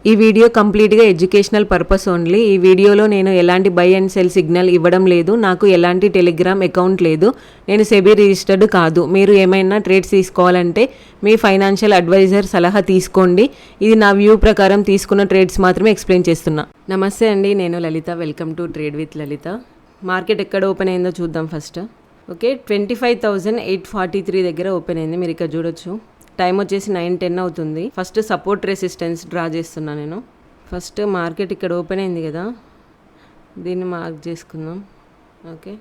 ఈ వీడియో కంప్లీట్గా educational purpose only. ఈ వీడియోలో నేను ఎలాంటి బై అండ్ సెల్ సిగ్నల్ ఇవ్వడం లేదు. నాకు ఎలాంటి టెలిగ్రామ్ అకౌంట్ లేదు. నేను సెబీ రిజిస్టర్డ్ కాదు. మీరు ఏమైనా ట్రేడ్స్ తీసుకోవాలంటే మీ ఫైనాన్షియల్ అడ్వైజర్ సలహా తీసుకోండి. ఇది నా వ్యూ ప్రకారం తీసుకున్న ట్రేడ్స్ మాత్రమే ఎక్స్ప్లెయిన్ చేస్తున్నా. నమస్తే అండి, నేను Lalitha. Welcome to trade with Lalitha. Market ఎక్కడ ఓపెన్ అయిందో చూద్దాం ఫస్ట్. ఓకే, 25,843 దగ్గర ఓపెన్ అయింది. మీరు ఇక్కడ చూడొచ్చు. టైం వచ్చేసి 9:10 అవుతుంది. ఫస్ట్ సపోర్ట్ రెసిస్టెన్స్ డ్రా చేస్తున్నా నేను. ఫస్ట్ మార్కెట్ ఇక్కడ ఓపెన్ అయింది కదా, దీన్ని మార్క్ చేసుకుందాం. ఓకే,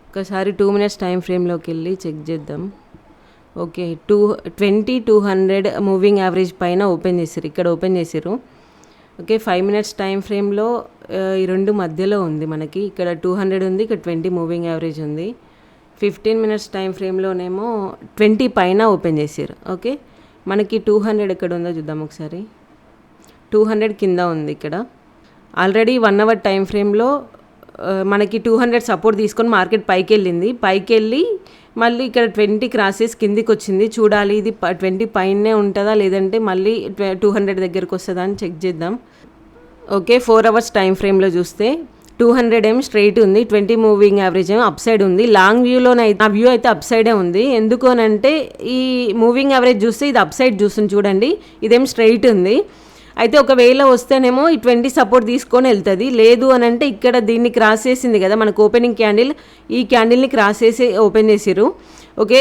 ఒకసారి 2 minutes టైం ఫ్రేమ్లోకి వెళ్ళి చెక్ చేద్దాం. ఓకే, 20,200 మూవింగ్ యావరేజ్ పైన ఓపెన్ చేసారు. ఇక్కడ ఓపెన్ చేసారు. ఓకే, 5 minutes టైం ఫ్రేమ్లో ఈ రెండు మధ్యలో ఉంది మనకి. ఇక్కడ 200 ఉంది, ఇక్కడ 20 మూవింగ్ యావరేజ్ ఉంది. 15 minutes టైం ఫ్రేమ్లోనేమో 20 పైన ఓపెన్ చేసారు. ఓకే, మనకి 200 ఎక్కడ ఉందో చూద్దాం ఒకసారి. 200 కింద ఉంది ఇక్కడ. ఆల్రెడీ 1 hour టైం ఫ్రేమ్లో మనకి 200 సపోర్ట్ తీసుకొని మార్కెట్ పైకి వెళ్ళింది. పైకి వెళ్ళి మళ్ళీ ఇక్కడ 20 క్రాసెస్ కిందికి వచ్చింది. చూడాలి ఇది 20 పైనే ఉంటుందా లేదంటే మళ్ళీ 200 దగ్గరకు వస్తుందా అని చెక్ చేద్దాం. ఓకే, 4 hours టైం ఫ్రేమ్లో చూస్తే 200 ఏం స్ట్రైట్ ఉంది, 20 మూవింగ్ యావరేజ్ ఏమో అప్ సైడ్ ఉంది. లాంగ్ వ్యూలోనే ఆ వ్యూ అయితే అప్ సైడే ఉంది. ఎందుకు అని అంటే ఈ మూవింగ్ యావరేజ్ చూస్తే ఇది అప్ సైడ్ చూస్తుంది చూడండి, ఇదేం స్ట్రైట్ ఉంది. అయితే ఒకవేళ వస్తేనేమో ఈ 20 సపోర్ట్ తీసుకొని వెళ్తుంది. లేదు అని అంటే ఇక్కడ దీన్ని క్రాస్ చేసింది కదా మనకు ఓపెనింగ్ క్యాండిల్, ఈ క్యాండిల్ని క్రాస్ చేసి ఓపెన్ చేసిరు. ఓకే,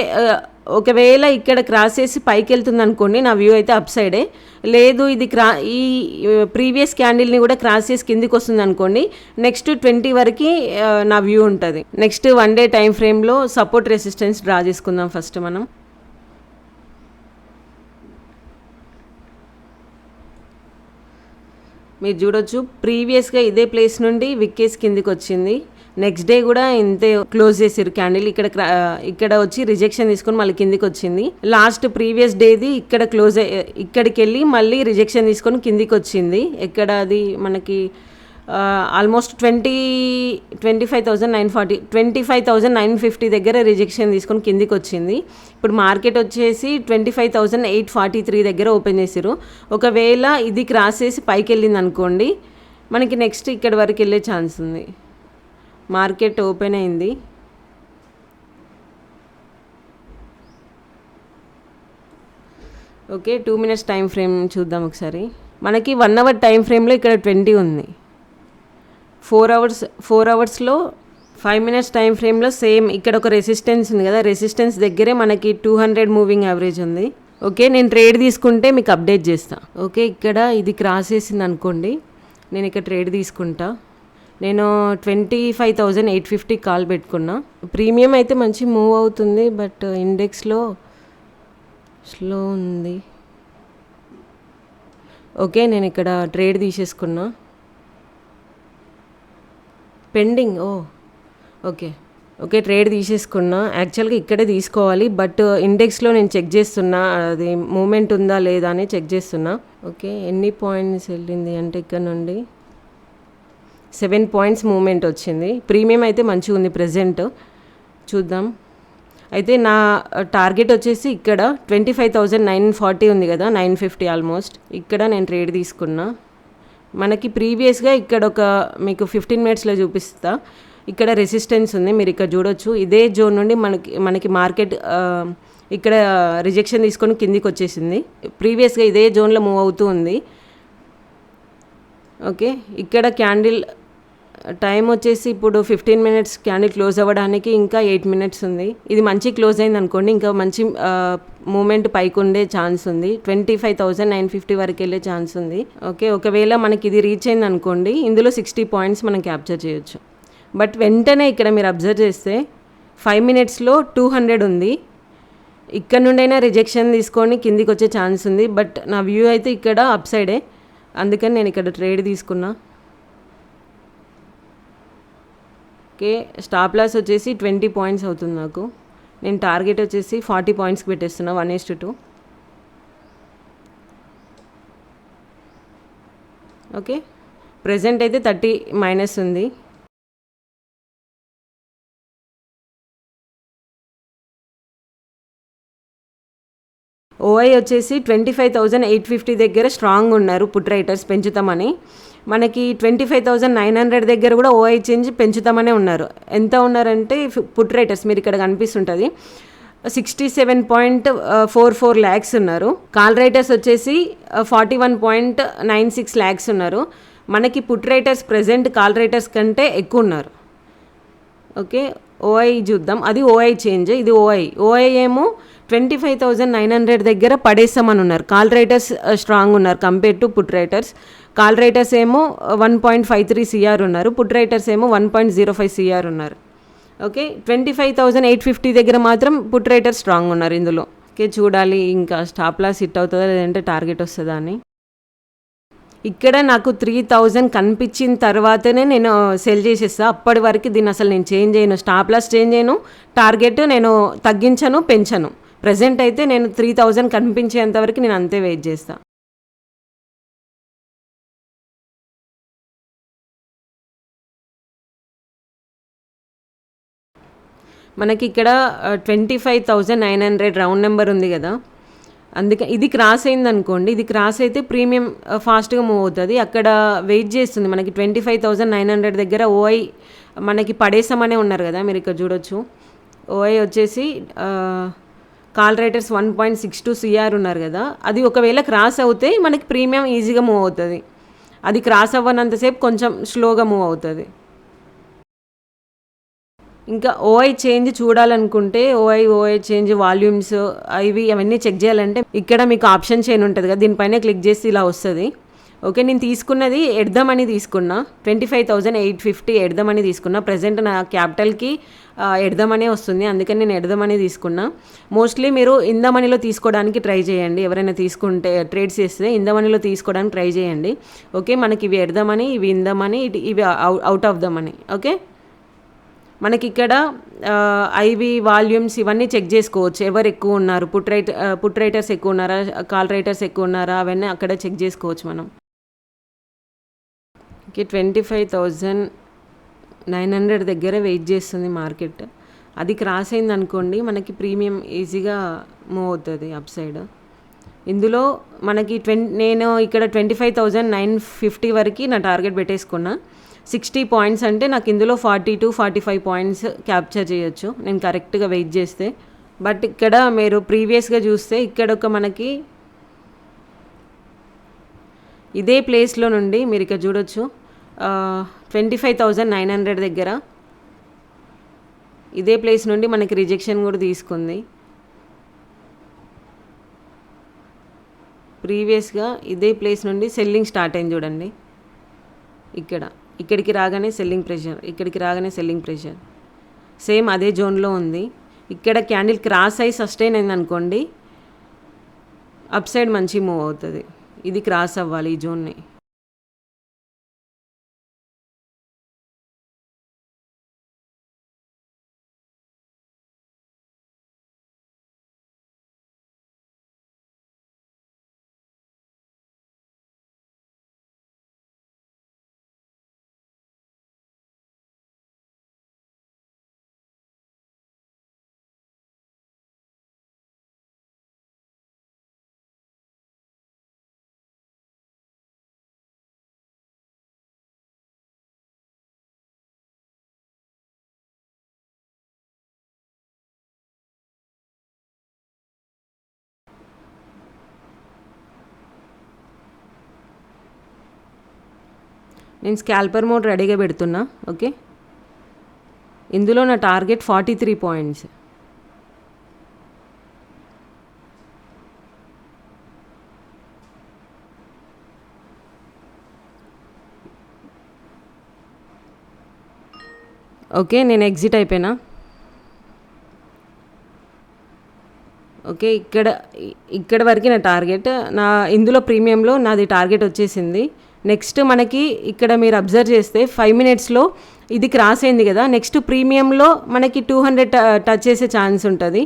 ఒకవేళ ఇక్కడ క్రాస్ చేసి పైకి వెళ్తుంది అనుకోండి, నా వ్యూ అయితే అప్ సైడే. లేదు ఇది ఈ ప్రీవియస్ క్యాండిల్ని కూడా క్రాస్ చేసి కిందికి వస్తుంది అనుకోండి, నెక్స్ట్ 20 వరకు నా వ్యూ ఉంటుంది. నెక్స్ట్ 1 day టైం ఫ్రేమ్లో సపోర్ట్ రెసిస్టెన్స్ డ్రా చేసుకుందాం ఫస్ట్ మనం. మీరు చూడొచ్చు, ప్రీవియస్గా ఇదే ప్లేస్ నుండి విక్కేసి కిందికి వచ్చింది. నెక్స్ట్ డే కూడా ఇంతే క్లోజ్ చేసారు క్యాండిల్. ఇక్కడ వచ్చి రిజెక్షన్ తీసుకొని మళ్ళీ కిందికి వచ్చింది. లాస్ట్ ప్రీవియస్ డేది ఇక్కడ క్లోజ్ ఇక్కడికి వెళ్ళి మళ్ళీ రిజెక్షన్ తీసుకొని కిందికి వచ్చింది. ఎక్కడ అది మనకి ఆల్మోస్ట్ 25,950 దగ్గర రిజెక్షన్ తీసుకొని కిందికి వచ్చింది. ఇప్పుడు మార్కెట్ వచ్చేసి 25,843 దగ్గర ఓపెన్ చేసారు. ఒకవేళ ఇది క్రాస్ చేసి పైకి వెళ్ళింది అనుకోండి, మనకి నెక్స్ట్ ఇక్కడ వరకు వెళ్ళే ఛాన్స్ ఉంది. మార్కెట్ ఓపెన్ అయింది. ఓకే, 2 minutes టైం ఫ్రేమ్ చూద్దాం ఒకసారి. మనకి 1 hour టైం ఫ్రేమ్లో ఇక్కడ 20 ఉంది. 4 hours 5 minutes టైం ఫ్రేమ్లో సేమ్ ఇక్కడ ఒక రెసిస్టెన్స్ ఉంది కదా, రెసిస్టెన్స్ దగ్గరే మనకి 200 మూవింగ్ యావరేజ్ ఉంది. ఓకే, నేను ట్రేడ్ తీసుకుంటే మీకు అప్డేట్ చేస్తాను. ఓకే, ఇక్కడ ఇది క్రాస్ చేసింది అనుకోండి, నేను ఇక్కడ ట్రేడ్ తీసుకుంటా. నేను 25,850 కాల్ పెట్టుకున్నా. ప్రీమియం అయితే మంచి మూవ్ అవుతుంది, బట్ ఇండెక్స్లో స్లో ఉంది. ఓకే, నేను ఇక్కడ ట్రేడ్ తీసేసుకున్నా. పెండింగ్. ఓకే, ట్రేడ్ తీసేసుకున్నా. యాక్చువల్గా ఇక్కడే తీసుకోవాలి, బట్ ఇండెక్స్లో నేను చెక్ చేస్తున్నా అది మూమెంట్ ఉందా లేదా అని చెక్ చేస్తున్నా. ఓకే, ఎన్ని పాయింట్స్ వెళ్ళింది అంటే ఇక్కడ నుండి 7 points మూమెంట్ వచ్చింది. ప్రీమియం అయితే మంచిగా ఉంది ప్రెజెంట్. చూద్దాం. అయితే నా టార్గెట్ వచ్చేసి ఇక్కడ 25,940 ఉంది కదా, 950 ఆల్మోస్ట్. ఇక్కడ నేను ట్రేడ్ తీసుకున్నా. మనకి ప్రీవియస్గా ఇక్కడ ఒక మీకు 15 minutesలో చూపిస్తా. ఇక్కడ రెసిస్టెన్స్ ఉంది, మీరు ఇక్కడ చూడొచ్చు. ఇదే జోన్ నుండి మనకి మార్కెట్ ఇక్కడ రిజెక్షన్ తీసుకొని కిందికి వచ్చేసింది. ప్రీవియస్గా ఇదే జోన్లో మూవ్ అవుతూ ఉంది. ఓకే, ఇక్కడ క్యాండిల్ టైం వచ్చేసి ఇప్పుడు 15 minutes క్యాండిల్ క్లోజ్ అవ్వడానికి ఇంకా 8 minutes ఉంది. ఇది మంచి క్లోజ్ అయింది అనుకోండి, ఇంకా మంచి మూమెంట్ పైకి ఉండే ఛాన్స్ ఉంది. 25,950 వరకు వెళ్ళే ఛాన్స్ ఉంది. ఓకే, ఒకవేళ మనకి ఇది రీచ్ అయింది అనుకోండి, ఇందులో 60 points మనం క్యాప్చర్ చేయొచ్చు. బట్ వెంటనే ఇక్కడ మీరు అబ్జర్వ్ చేస్తే 5 minutesలో 200 ఉంది. ఇక్కడ నుండైనా రిజెక్షన్ తీసుకొని కిందికి వచ్చే ఛాన్స్ ఉంది, బట్ నా వ్యూ అయితే ఇక్కడ అప్ సైడే. అందుకని నేను ఇక్కడ ట్రేడ్ తీసుకున్నా. ఓకే, స్టాప్ లాస్ వచ్చేసి 20 points అవుతుంది నాకు. నేను టార్గెట్ వచ్చేసి 40 pointsకి పెట్టేస్తున్నా, 1:2. ఓకే, ప్రెజెంట్ అయితే 30 మైనస్ ఉంది. ఓఐ వచ్చేసి 25,850 దగ్గర స్ట్రాంగ్ ఉన్నారు పుట్ రైటర్స్ పెంచుతామని. మనకి 25,900 దగ్గర కూడా ఓఐ చేంజ్ పెంచుతామనే ఉన్నారు. ఎంత ఉన్నారంటే పుట్ రైటర్స్ మీరు ఇక్కడ కనిపిస్తుంటుంది 67.44 ల్యాక్స్ ఉన్నారు. కాల్ రైటర్స్ వచ్చేసి 41.96 ల్యాక్స్ ఉన్నారు. మనకి put writers present call writers కంటే ఎక్కువ ఉన్నారు. ఓకే, ఓఐ చూద్దాం. అది ఓఐ చేంజ్, ఇది ఓఐ ఏమో 25,900 దగ్గర పడేస్తామని ఉన్నారు. కాల్ రైటర్స్ స్ట్రాంగ్ ఉన్నారు compare to put writers. Call writers ఏమో 1.53 CR ఉన్నారు, పుట్ రైటర్స్ ఏమో 1.05 CR ఉన్నారు. ఓకే, 25,850 దగ్గర మాత్రం పుట్ రైటర్స్ స్ట్రాంగ్ ఉన్నారు ఇందులో. ఓకే, చూడాలి ఇంకా స్టాప్ లాస్ హిట్ అవుతుందా లేదంటే టార్గెట్ వస్తుందా అని. ఇక్కడ నాకు 3,000 కనిపించిన తర్వాతనే నేను సెల్ చేసేస్తా. అప్పటి వరకు దీన్ని అసలు నేను చేంజ్ చేయను, స్టాప్ లాస్ చేంజ్ చేయను, టార్గెట్ నేను తగ్గించను పెంచను. ప్రజెంట్ అయితే నేను 3,000 కనిపించేంత వరకు నేను అంతే వెయిట్ చేస్తా. మనకి ఇక్కడ 25,900 రౌండ్ నెంబర్ ఉంది కదా, అందుకే ఇది క్రాస్ అయింది అనుకోండి. ఇది క్రాస్ అయితే ప్రీమియం ఫాస్ట్గా మూవ్ అవుతుంది. అక్కడ వెయిట్ చేస్తుంది మనకి 25,900 దగ్గర. ఓఐ మనకి పడేసామనే ఉన్నారు కదా, మీరు ఇక్కడ చూడొచ్చు. ఓఐ వచ్చేసి కాల్ రైటర్స్ 1.62 CR ఉన్నారు కదా, అది ఒకవేళ క్రాస్ అవుతే మనకి ప్రీమియం ఈజీగా మూవ్ అవుతుంది. అది క్రాస్ అవ్వనంతసేపు కొంచెం స్లోగా మూవ్ అవుతుంది. ఇంకా ఓఐ చేంజ్ చూడాలనుకుంటే ఓఐ చేంజ్ వాల్యూమ్స్ అవన్నీ చెక్ చేయాలంటే ఇక్కడ మీకు ఆప్షన్ చైన్ ఉంటుంది కదా, దీనిపైన క్లిక్ చేసి ఇలా వస్తుంది. ఓకే, నేను తీసుకున్నది ఎడ్దామని తీసుకున్నా, 25,850 ఎడ్దామని తీసుకున్నా. ప్రజెంట్ నా క్యాపిటల్కి ఎడ్దామనే వస్తుంది, అందుకని నేను ఎడ్దామని తీసుకున్నా. మోస్ట్లీ మీరు ఇందమనీలో తీసుకోవడానికి ట్రై చేయండి. ఎవరైనా తీసుకుంటే ట్రేడ్స్ చేస్తే ఇందమనీలో తీసుకోవడానికి ట్రై చేయండి. ఓకే, మనకి ఇవి ఎడ్దామని, ఇవి ఇందమని, ఇవి out of the money. Okay, మనకి ఇక్కడ ఐవి వాల్యూమ్స్ ఇవన్నీ చెక్ చేసుకోవచ్చు. ఎవరు ఎక్కువ ఉన్నారు, పుట్ రైటర్స్ ఎక్కువ ఉన్నారా, కాల్ రైటర్స్ ఎక్కువ ఉన్నారా, అవన్నీ అక్కడ చెక్ చేసుకోవచ్చు మనం. ఓకే, 25,900 దగ్గర వెయిట్ చేస్తుంది మార్కెట్. అది క్రాస్ అయింది అనుకోండి మనకి ప్రీమియం ఈజీగా మూవ్ అవుతుంది అప్ సైడ్. ఇందులో మనకి నేను ఇక్కడ 25,950 వరకు నా టార్గెట్ పెట్టేసుకున్నా. 60 పాయింట్స్ అంటే నాకు ఇందులో 40 to 45 పాయింట్స్ క్యాప్చర్ చేయొచ్చు నేను కరెక్ట్గా వెయిట్ చేస్తే. బట్ ఇక్కడ మీరు ప్రీవియస్గా చూస్తే ఇక్కడ ఒక మనకి ఇదే ప్లేస్లో నుండి మీరు ఇక్కడ చూడొచ్చు 25,900 దగ్గర ఇదే ప్లేస్ నుండి మనకి రిజెక్షన్ కూడా తీసుకుంది. ప్రీవియస్గా ఇదే ప్లేస్ నుండి సెల్లింగ్ స్టార్ట్ అయింది చూడండి. ఇక్కడికి రాగానే సెల్లింగ్ ప్రెషర్, ఇక్కడికి రాగానే సెల్లింగ్ ప్రెషర్, సేమ్ అదే జోన్లో ఉంది. ఇక్కడ క్యాండిల్ క్రాస్ అయి సస్టైన్ అయింది అనుకోండి అప్ సైడ్ మంచి మూవ్ అవుతుంది. ఇది క్రాస్ అవ్వాలి ఈ జోన్ని. నేను స్కాల్పర్ మోడ్ రెడీగా పెడుతున్నా. ఓకే, ఇందులో నా టార్గెట్ 43 పాయింట్స్. ఓకే, నేను ఎగ్జిట్ అయిపోయినా. ఓకే, ఇక్కడ వరకు నా టార్గెట్, ఇందులో ప్రీమియంలో నాది టార్గెట్ వచ్చేసింది. నెక్స్ట్ మనకి ఇక్కడ మీరు అబ్జర్వ్ చేస్తే 5 మినిట్స్లో ఇది క్రాస్ అయింది కదా, నెక్స్ట్ ప్రీమియంలో మనకి 200 టచ్ చేసే ఛాన్స్ ఉంటుంది.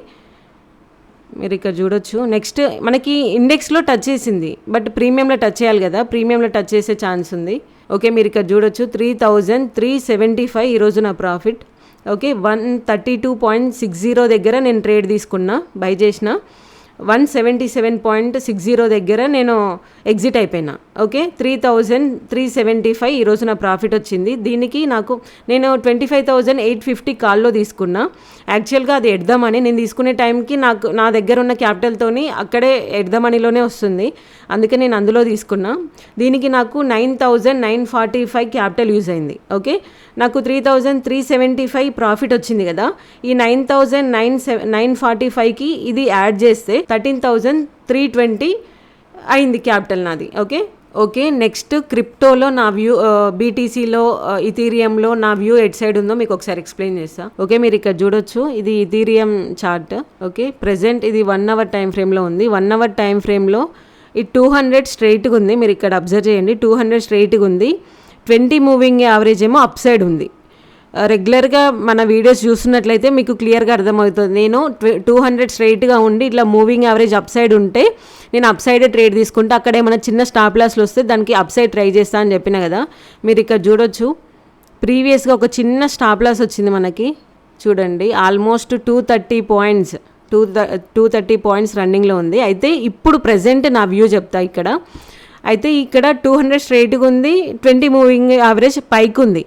మీరు ఇక్కడ చూడొచ్చు. నెక్స్ట్ మనకి ఇండెక్స్లో టచ్ చేసింది బట్ ప్రీమియంలో టచ్ చేయాలి కదా, ప్రీమియంలో టచ్ చేసే ఛాన్స్ ఉంది. ఓకే, మీరు ఇక్కడ చూడొచ్చు 3,375 ఈరోజు నా ప్రాఫిట్. ఓకే, 132.60 దగ్గర నేను ట్రేడ్ తీసుకున్నా, బై చేసిన. 177.60 దగ్గర నేను ఎగ్జిట్ అయిపోయినా. ఓకే, 3375 ఈరోజు నా ప్రాఫిట్ వచ్చింది. దీనికి నేను 25,850 కాల్లో తీసుకున్నా. యాక్చువల్గా అది ఎట్ ద మనీ నేను తీసుకునే టైంకి నా దగ్గర ఉన్న క్యాపిటల్తోని అక్కడే ఎట్ ద మనీలోనే వస్తుంది, అందుకే నేను అందులో తీసుకున్నా. దీనికి నాకు 9,945 క్యాపిటల్ యూజ్ అయింది. ఓకే, నాకు 3,375 ప్రాఫిట్ వచ్చింది కదా, ఈ 9,945కి ఇది యాడ్ చేస్తే 13,320 అయింది క్యాపిటల్ నాది. ఓకే, నెక్స్ట్ క్రిప్టోలో నా వ్యూ, బీటీసీలో, ఇథీరియంలో నా వ్యూ ఎట్ సైడ్ ఉందో మీకు ఒకసారి ఎక్స్ప్లెయిన్ చేస్తా. ఓకే, మీరు ఇక్కడ చూడొచ్చు, ఇది ఇథీరియం చార్ట్. ఓకే, ప్రెజెంట్ ఇది 1 అవర్ టైం ఫ్రేమ్లో ఉంది. 1 అవర్ టైం ఫ్రేమ్లో ఈ 200 స్ట్రైట్గా ఉంది. మీరు ఇక్కడ అబ్జర్వ్ చేయండి, 200 స్ట్రైట్గా ఉంది. 20 మూవింగ్ యావరేజ్ ఏమో అప్ సైడ్ ఉంది. రెగ్యులర్గా మన వీడియోస్ చూస్తున్నట్లయితే మీకు క్లియర్గా అర్థమవుతుంది. నేను 200 స్ట్రైట్గా ఉండి ఇట్లా మూవింగ్ యావరేజ్ అప్ సైడ్ ఉంటే నేను అప్ సైడే ట్రేడ్ తీసుకుంటే, అక్కడ ఏమైనా చిన్న స్టాప్ లాస్లు వస్తే దానికి అప్ సైడ్ ట్రై చేస్తా అని చెప్పిన కదా. మీరు ఇక్కడ చూడొచ్చు, ప్రీవియస్గా ఒక చిన్న స్టాప్ లాస్ వచ్చింది మనకి. చూడండి, ఆల్మోస్ట్ 230 పాయింట్స్ 230 పాయింట్స్ రన్నింగ్లో ఉంది. అయితే ఇప్పుడు ప్రజెంట్ నా వ్యూ చెప్తా. అయితే ఇక్కడ 200 స్ట్రైట్గా ఉంది, 20 మూవింగ్ యావరేజ్ పైకి ఉంది.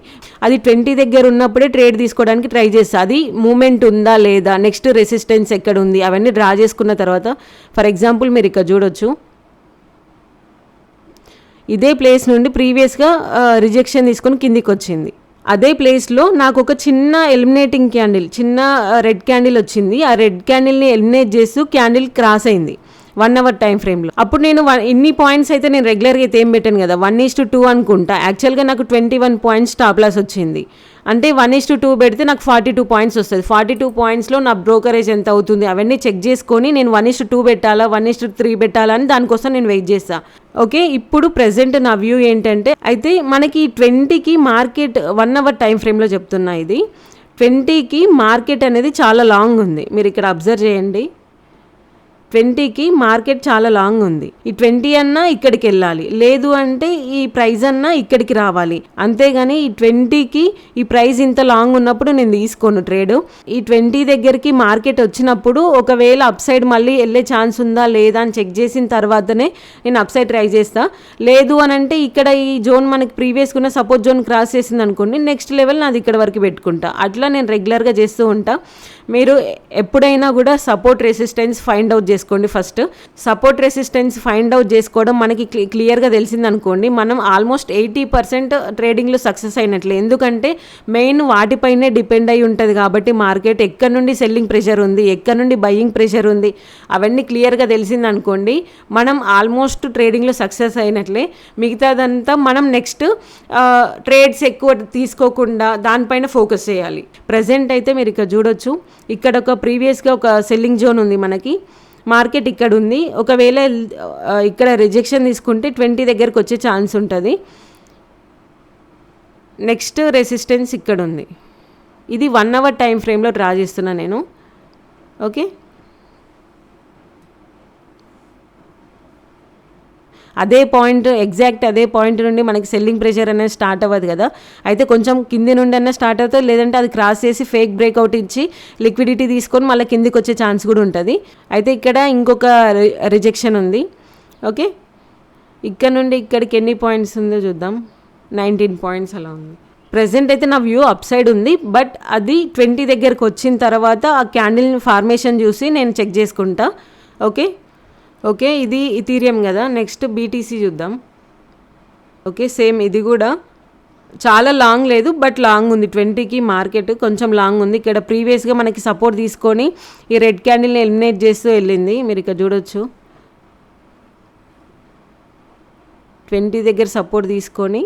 అది 20 దగ్గర ఉన్నప్పుడే ట్రేడ్ తీసుకోవడానికి ట్రై చేస్తా. అది మూమెంట్ ఉందా లేదా, నెక్స్ట్ రెసిస్టెన్స్ ఎక్కడ ఉంది, అవన్నీ డ్రా చేసుకున్న తర్వాత, ఫర్ ఎగ్జాంపుల్ మీరు ఇక్కడ చూడొచ్చు, ఇదే ప్లేస్ నుండి ప్రీవియస్గా రిజెక్షన్ తీసుకొని కిందికి వచ్చింది. అదే ప్లేస్లో నాకు ఒక చిన్న ఎలిమినేటింగ్ క్యాండిల్, చిన్న రెడ్ క్యాండిల్ వచ్చింది. ఆ రెడ్ క్యాండిల్ని ఎలిమినేట్ చేస్తూ క్యాండిల్ క్రాస్ అయింది 1 అవర్ టైం ఫ్రేమ్లో. అప్పుడు నేను ఇన్ని పాయింట్స్ అయితే నేను రెగ్యులర్గా అయితే ఏం పెట్టాను కదా, 1:2 అనుకుంటా. యాక్చువల్గా నాకు 21 పాయింట్స్ స్టాప్ లాస్ వచ్చింది. అంటే 1:2 పెడితే నాకు 42 పాయింట్స్ వస్తుంది. 42 పాయింట్స్లో నా బ్రోకరేజ్ ఎంత అవుతుంది అవన్నీ చెక్ చేసుకొని నేను 1:2 పెట్టాలా, 1:3 పెట్టాలా అని దానికోసం నేను వెయిట్ చేస్తాను. ఓకే, ఇప్పుడు ప్రెసెంట్ నా వ్యూ ఏంటంటే, అయితే మనకి 20కి మార్కెట్ 1 అవర్ టైం ఫ్రేమ్లో చెప్తున్నా, ఇది 20కి మార్కెట్ అనేది చాలా లాంగ్ ఉంది. మీరు ఇక్కడ అబ్జర్వ్ చేయండి, 20కి మార్కెట్ చాలా లాంగ్ ఉంది. ఈ 20 అన్నా ఇక్కడికి వెళ్ళాలి, లేదు అంటే ఈ ప్రైస్ అన్నా ఇక్కడికి రావాలి. అంతేగాని ఈ 20కి ఈ ప్రైస్ ఇంత లాంగ్ ఉన్నప్పుడు నేను తీసుకోను ట్రేడ్. ఈ 20 దగ్గరికి మార్కెట్ వచ్చినప్పుడు ఒకవేళ అప్ సైడ్ మళ్ళీ వెళ్ళే ఛాన్స్ ఉందా లేదా అని చెక్ చేసిన తర్వాతనే నేను అప్ సైడ్ ట్రై చేస్తా. లేదు అని అంటే ఇక్కడ ఈ జోన్ మనకి ప్రీవియస్గా ఉన్న సపోర్ట్ జోన్ క్రాస్ చేసింది అనుకోండి, నెక్స్ట్ లెవెల్ నాది ఇక్కడ వరకు పెట్టుకుంటా. అట్లా నేను రెగ్యులర్గా చేస్తూ ఉంటా. మీరు ఎప్పుడైనా కూడా సపోర్ట్ రెసిస్టెన్స్ ఫైండ్ అవుట్ చేసుకోండి. First support resistance find out చేసుకోవడం మనకి క్లియర్గా తెలిసిందనుకోండి, మనం ఆల్మోస్ట్ 80% ట్రేడింగ్లో సక్సెస్ అయినట్లే. ఎందుకంటే మెయిన్ వాటిపైనే డిపెండ్ అయి ఉంటుంది కాబట్టి, మార్కెట్ ఎక్కడ నుండి సెల్లింగ్ ప్రెషర్ ఉంది, ఎక్కడ నుండి బయింగ్ ప్రెషర్ ఉంది, అవన్నీ క్లియర్గా తెలిసిందనుకోండి, మనం ఆల్మోస్ట్ ట్రేడింగ్లో సక్సెస్ అయినట్లే. మిగతాదంతా మనం నెక్స్ట్ ట్రేడ్స్ ఎక్కువ తీసుకోకుండా దానిపైన ఫోకస్ చేయాలి. ప్రజెంట్ అయితే మీరు ఇక్కడ చూడొచ్చు, ఇక్కడ ఒక ప్రీవియస్గా ఒక సెల్లింగ్ జోన్ ఉంది మనకి, మార్కెట్ ఇక్కడ ఉంది. ఒకవేళ ఇక్కడ రిజెక్షన్ తీసుకుంటే 20 దగ్గరకు వచ్చే ఛాన్స్ ఉంటుంది. నెక్స్ట్ రెసిస్టెన్స్ ఇక్కడ ఉంది. ఇది 1 అవర్ టైం ఫ్రేమ్లో డ్రా చేస్తున్నా నేను. ఓకే, అదే పాయింట్, ఎగ్జాక్ట్ అదే పాయింట్ నుండి మనకి సెల్లింగ్ ప్రెషర్ అనేది స్టార్ట్ అవ్వదు కదా. అయితే కొంచెం కింది నుండి అన్నా స్టార్ట్ అవుతుంది, లేదంటే అది క్రాస్ చేసి ఫేక్ బ్రేక్అవుట్ ఇచ్చి లిక్విడిటీ తీసుకొని మళ్ళీ కిందికి వచ్చే ఛాన్స్ కూడా ఉంటుంది. అయితే ఇక్కడ ఇంకొక రిజెక్షన్ ఉంది. ఓకే, ఇక్కడ నుండి ఇక్కడికి ఎన్ని పాయింట్స్ ఉందో చూద్దాం. 19 పాయింట్స్ అలా ఉంది. ప్రెజెంట్ అయితే నా వ్యూ అప్ సైడ్ ఉంది, బట్ అది 20 దగ్గరకు వచ్చిన తర్వాత ఆ క్యాండిల్ ఫార్మేషన్ చూసి నేను చెక్ చేసుకుంటా. ఓకే, ఇది ఇథీరియం కదా. నెక్స్ట్ బీటీసీ చూద్దాం. ఓకే, సేమ్ ఇది కూడా చాలా లాంగ్ లేదు, బట్ లాంగ్ ఉంది. 20కి మార్కెట్ కొంచెం లాంగ్ ఉంది. ఇక్కడ ప్రీవియస్గా మనకి సపోర్ట్ తీసుకొని ఈ రెడ్ క్యాండిల్ని ఎలిమినేట్ చేస్తూ వెళ్ళింది. మీరు ఇక్కడ చూడొచ్చు, 20 దగ్గర సపోర్ట్ తీసుకొని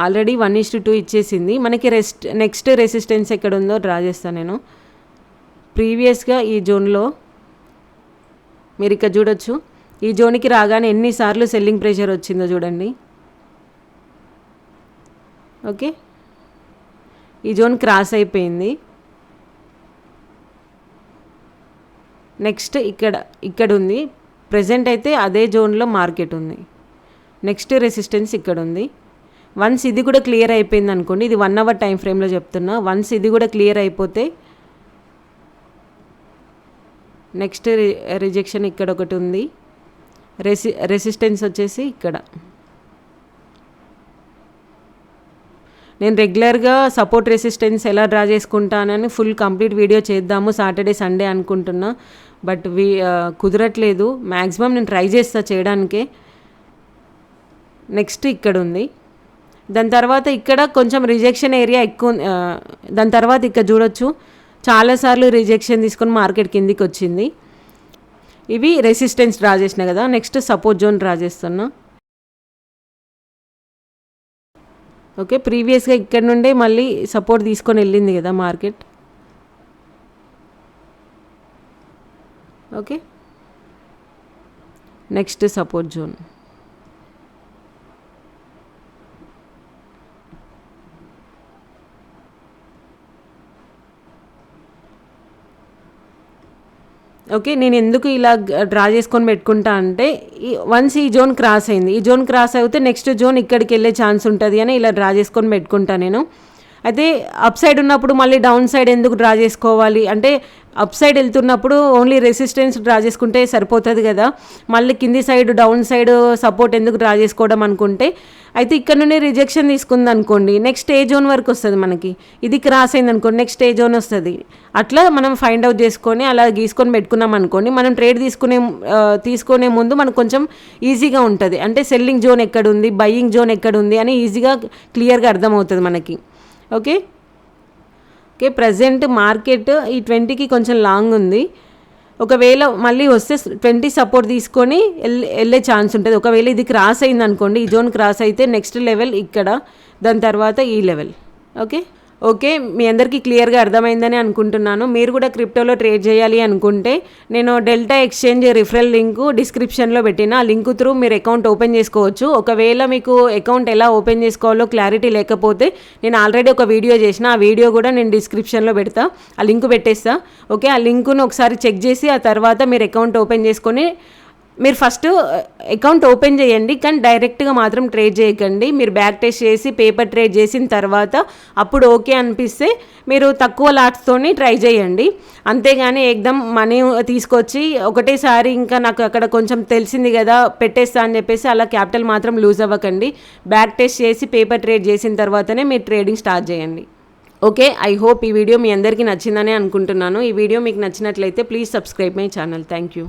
ఆల్రెడీ 1:2 ఇచ్చేసింది. మనకి నెక్స్ట్ రెసిస్టెన్స్ ఎక్కడ ఉందో డ్రా చేస్తాను నేను. ప్రీవియస్గా ఈ జోన్లో మీరు ఇక్కడ చూడొచ్చు, ఈ జోన్కి రాగానే ఎన్నిసార్లు సెల్లింగ్ ప్రెషర్ వచ్చిందో చూడండి. ఓకే, ఈ జోన్ క్రాస్ అయిపోయింది. నెక్స్ట్ ఇక్కడ ఉంది. ప్రజెంట్ అయితే అదే జోన్లో మార్కెట్ ఉంది. నెక్స్ట్ రెసిస్టెన్స్ ఇక్కడ ఉంది. వన్స్ ఇది కూడా క్లియర్ అయిపోయింది అనుకోండి, ఇది 1 అవర్ టైం ఫ్రేమ్లో చెప్తున్నా, వన్స్ ఇది కూడా క్లియర్ అయిపోతే నెక్స్ట్ రిజెక్షన్ ఇక్కడ ఒకటి ఉంది, రెసిస్టెన్స్ వచ్చేసి ఇక్కడ. నేను రెగ్యులర్గా సపోర్ట్ రెసిస్టెన్స్ ఎలా డ్రా చేసుకుంటానని ఫుల్ కంప్లీట్ వీడియో చేద్దాము సాటర్డే సండే అనుకుంటున్నా, బట్ కుదరట్లేదు. మ్యాక్సిమం నేను ట్రై చేస్తా చేయడానికే. నెక్స్ట్ ఇక్కడ ఉంది, దాని తర్వాత ఇక్కడ కొంచెం రిజెక్షన్ ఏరియా ఎక్కువ. దాని తర్వాత ఇక్కడ చూడొచ్చు చాలాసార్లు రిజెక్షన్ తీసుకొని మార్కెట్ కిందికి వచ్చింది. ఇవి రెసిస్టెన్స్ డ్రా చేసిన కదా, నెక్స్ట్ సపోర్ట్ జోన్ డ్రా చేస్తున్నా. ఓకే, ప్రీవియస్గా ఇక్కడ నుండే మళ్ళీ సపోర్ట్ తీసుకొని వెళ్ళింది కదా market. Okay, next support zone. Okay, నేను ఎందుకు ఇలా డ్రా చేసుకొని పెట్టుకుంటా అంటే వన్స్ ఈ జోన్ క్రాస్ అయింది, ఈ జోన్ క్రాస్ అయితే నెక్స్ట్ జోన్ ఇక్కడికి వెళ్ళే ఛాన్స్ ఉంటుంది అని ఇలా డ్రా చేసుకొని పెట్టుకుంటా నేను. అయితే అప్ సైడ్ ఉన్నప్పుడు మళ్ళీ డౌన్ సైడ్ ఎందుకు డ్రా చేసుకోవాలి అంటే, అప్ సైడ్ వెళ్తున్నప్పుడు ఓన్లీ రెసిస్టెన్స్ డ్రా చేసుకుంటే సరిపోతుంది కదా, మళ్ళీ కింది సైడ్ డౌన్ సైడ్ సపోర్ట్ ఎందుకు డ్రా చేసుకోవడం అనుకుంటే, అయితే ఇక్కడ నుండి రిజెక్షన్ తీసుకుంది అనుకోండి, నెక్స్ట్ ఏ జోన్ వరకు వస్తుంది మనకి, ఇది క్రాస్ అయింది అనుకోండి నెక్స్ట్ ఏ జోన్ వస్తుంది. అట్లా మనం ఫైండ్ అవుట్ చేసుకొని అలా గీసుకొని పెట్టుకున్నాం అనుకోండి, మనం ట్రేడ్ తీసుకునే ముందు మనకు కొంచెం ఈజీగా ఉంటుంది. అంటే సెల్లింగ్ జోన్ ఎక్కడుంది, బయ్యింగ్ జోన్ ఎక్కడుంది అని ఈజీగా క్లియర్గా అర్థమవుతుంది మనకి. ఓకే, ప్రజెంట్ మార్కెట్ ఈ 20కి కొంచెం లాంగ్ ఉంది. ఒకవేళ మళ్ళీ వస్తే 20 సపోర్ట్ తీసుకొని వెళ్ళే ఛాన్స్ ఉంటుంది. ఒకవేళ ఇది క్రాస్ అయింది అనుకోండి, ఈ జోన్ క్రాస్ అయితే నెక్స్ట్ లెవెల్ ఇక్కడ, దాని తర్వాత ఈ లెవెల్. ఓకే, మీ అందరికీ క్లియర్గా అర్థమైందని అనుకుంటున్నాను. మీరు కూడా క్రిప్టోలో ట్రేడ్ చేయాలి అనుకుంటే నేను డెల్టా ఎక్స్చేంజ్ రిఫరల్ లింకు డిస్క్రిప్షన్లో పెట్టిన, ఆ లింక్ త్రూ మీరు అకౌంట్ ఓపెన్ చేసుకోవచ్చు. ఒకవేళ మీకు అకౌంట్ ఎలా ఓపెన్ చేసుకోవాలో క్లారిటీ లేకపోతే నేను ఆల్రెడీ ఒక వీడియో చేసిన, ఆ వీడియో కూడా నేను డిస్క్రిప్షన్లో పెడతా, ఆ లింక్ పెట్టేస్తా. ఓకే, ఆ లింకును ఒకసారి చెక్ చేసి ఆ తర్వాత మీరు అకౌంట్ ఓపెన్ చేసుకొని మీరు ఫస్ట్ అకౌంట్ ఓపెన్ చేయండి, కానీ డైరెక్ట్గా మాత్రం ట్రేడ్ చేయకండి. మీరు బ్యాక్ టెస్ట్ చేసి పేపర్ ట్రేడ్ చేసిన తర్వాత అప్పుడు ఓకే అనిపిస్తే మీరు తక్కువ లాట్స్తోని ట్రై చేయండి. అంతేగాని ఏకదం మనీ తీసుకొచ్చి ఒకటేసారి ఇంకా నాకు అక్కడ కొంచెం తెలిసింది కదా పెట్టేస్తా అని చెప్పేసి అలా క్యాపిటల్ మాత్రం లూజ్ అవ్వకండి. బ్యాక్ టెస్ట్ చేసి పేపర్ ట్రేడ్ చేసిన తర్వాతనే మీరు ట్రేడింగ్ స్టార్ట్ చేయండి. ఓకే, ఐ హోప్ ఈ వీడియో మీ అందరికీ నచ్చిందని అనుకుంటున్నాను. ఈ వీడియో మీకు నచ్చినట్లయితే please subscribe my channel. Thank you.